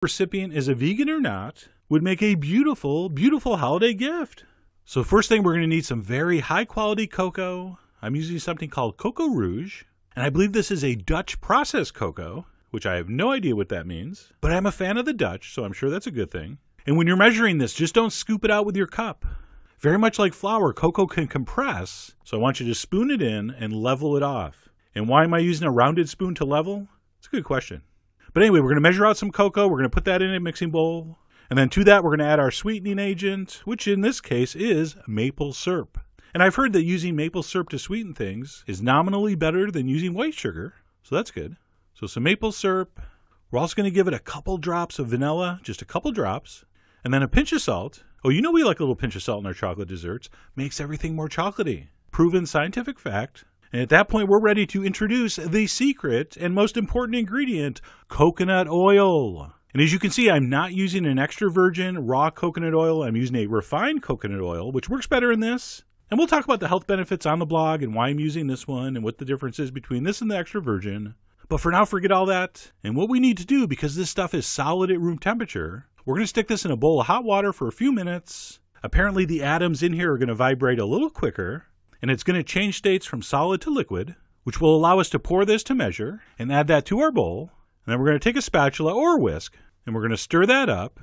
recipient is a vegan or not, would make a beautiful, beautiful holiday gift. So first thing, we're going to need some very high quality cocoa. I'm using something called Cocoa Rouge, and I believe this is a Dutch processed cocoa, which I have no idea what that means, but I'm a fan of the Dutch, so I'm sure that's a good thing. And when you're measuring this, just don't scoop it out with your cup. Very much like flour, cocoa can compress, so I want you to spoon it in and level it off. And why am I using a rounded spoon to level? It's a good question. But anyway, we're going to measure out some cocoa, we're going to put that in a mixing bowl, and then to that we're going to add our sweetening agent, which in this case is maple syrup. And I've heard that using maple syrup to sweeten things is nominally better than using white sugar, so that's good. So some maple syrup. We're also going to give it a couple drops of vanilla, just a couple drops, and then a pinch of salt. Oh, you know we like a little pinch of salt in our chocolate desserts. Makes everything more chocolatey. Proven scientific fact. And at that point, we're ready to introduce the secret and most important ingredient, coconut oil. And as you can see, I'm not using an extra virgin raw coconut oil. I'm using a refined coconut oil, which works better in this. And we'll talk about the health benefits on the blog and why I'm using this one and what the difference is between this and the extra virgin. But for now, forget all that. And what we need to do, because this stuff is solid at room temperature, we're going to stick this in a bowl of hot water for a few minutes. Apparently the atoms in here are going to vibrate a little quicker, and it's going to change states from solid to liquid, which will allow us to pour this to measure and add that to our bowl. And then we're going to take a spatula or a whisk, and we're going to stir that up.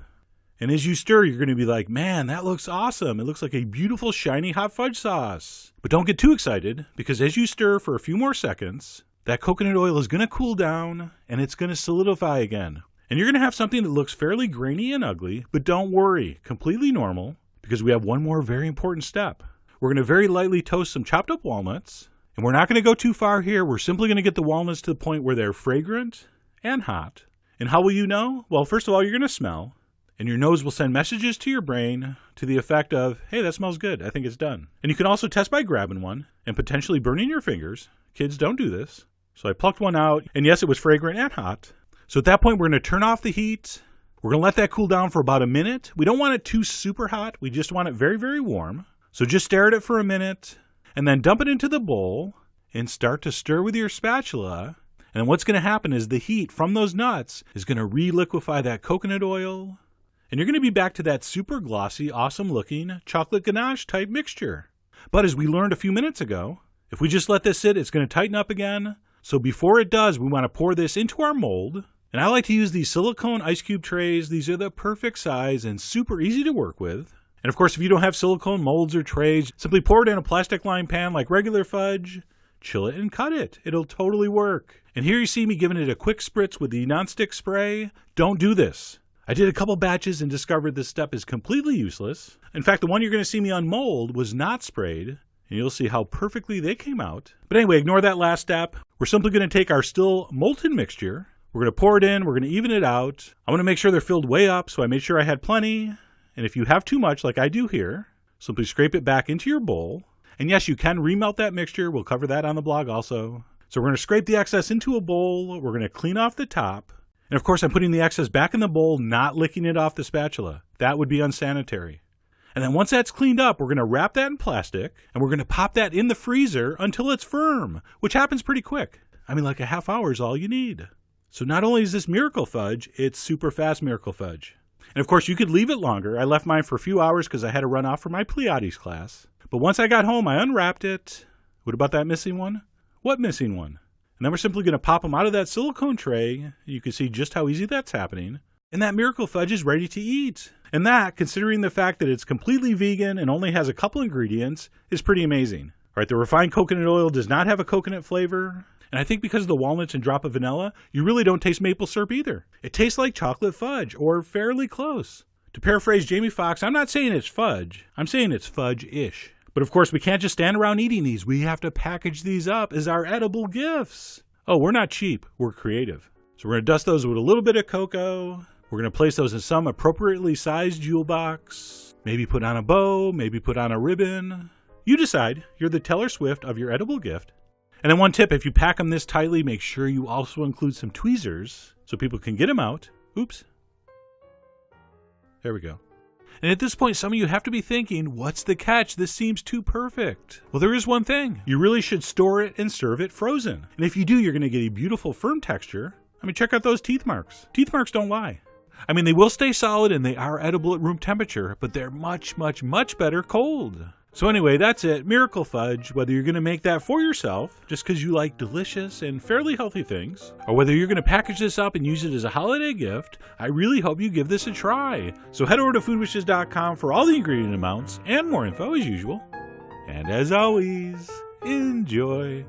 And as you stir, you're going to be like, man, that looks awesome. It looks like a beautiful, shiny hot fudge sauce. But don't get too excited, because as you stir for a few more seconds, that coconut oil is going to cool down, and it's going to solidify again. And you're going to have something that looks fairly grainy and ugly, but don't worry, completely normal, because we have one more very important step. We're going to very lightly toast some chopped up walnuts, and we're not going to go too far here. We're simply going to get the walnuts to the point where they're fragrant and hot. And how will you know? Well, first of all, you're going to smell, and your nose will send messages to your brain to the effect of, hey, that smells good. I think it's done. And you can also test by grabbing one and potentially burning your fingers. Kids, don't do this. So I plucked one out, and yes, it was fragrant and hot. So at that point, we're going to turn off the heat. We're going to let that cool down for about a minute. We don't want it too super hot. We just want it very, very warm. So just stare at it for a minute, and then dump it into the bowl and start to stir with your spatula. And what's going to happen is the heat from those nuts is going to re-liquefy that coconut oil. And you're going to be back to that super glossy, awesome looking chocolate ganache type mixture. But as we learned a few minutes ago, if we just let this sit, it's going to tighten up again. So before it does, we want to pour this into our mold. And I like to use these silicone ice cube trays. These are the perfect size and super easy to work with. And of course, if you don't have silicone molds or trays, simply pour it in a plastic lined pan like regular fudge, chill it and cut it. It'll totally work. And here you see me giving it a quick spritz with the nonstick spray. Don't do this. I did a couple batches and discovered this step is completely useless. In fact, the one you're going to see me unmold was not sprayed, and you'll see how perfectly they came out. But anyway, ignore that last step. We're simply going to take our still molten mixture. We're going to pour it in. We're going to even it out. I want to make sure they're filled way up, so I made sure I had plenty. And if you have too much, like I do here, simply scrape it back into your bowl. And yes, you can remelt that mixture. We'll cover that on the blog also. So we're going to scrape the excess into a bowl. We're going to clean off the top. And of course, I'm putting the excess back in the bowl, not licking it off the spatula. That would be unsanitary. And then once that's cleaned up, we're going to wrap that in plastic, and we're going to pop that in the freezer until it's firm, which happens pretty quick. I mean, like a half hour is all you need. So not only is this miracle fudge, it's super fast miracle fudge. And of course, you could leave it longer. I left mine for a few hours because I had to run off for my Pleiades class. But once I got home, I unwrapped it. What about that missing one? What missing one? And then we're simply going to pop them out of that silicone tray. You can see just how easy that's happening. And that miracle fudge is ready to eat. And that, considering the fact that it's completely vegan and only has a couple ingredients, is pretty amazing. All right, the refined coconut oil does not have a coconut flavor. And I think because of the walnuts and drop of vanilla, you really don't taste maple syrup either. It tastes like chocolate fudge, or fairly close. To paraphrase Jamie Foxx, I'm not saying it's fudge. I'm saying it's fudge-ish. But of course, we can't just stand around eating these. We have to package these up as our edible gifts. Oh, we're not cheap. We're creative. So we're going to dust those with a little bit of cocoa. We're going to place those in some appropriately sized jewel box. Maybe put on a bow, maybe put on a ribbon. You decide. You're the Taylor Swift of your edible gift. And then one tip, if you pack them this tightly, make sure you also include some tweezers so people can get them out. Oops. There we go. And at this point, some of you have to be thinking, what's the catch? This seems too perfect. Well, there is one thing. You really should store it and serve it frozen. And if you do, you're going to get a beautiful firm texture. I mean, check out those teeth marks. Teeth marks don't lie. I mean, they will stay solid and they are edible at room temperature, but they're much, much, much better cold. So anyway, that's it. Miracle Fudge. Whether you're going to make that for yourself, just because you like delicious and fairly healthy things, or whether you're going to package this up and use it as a holiday gift, I really hope you give this a try. So head over to foodwishes.com for all the ingredient amounts and more info as usual. And as always, enjoy.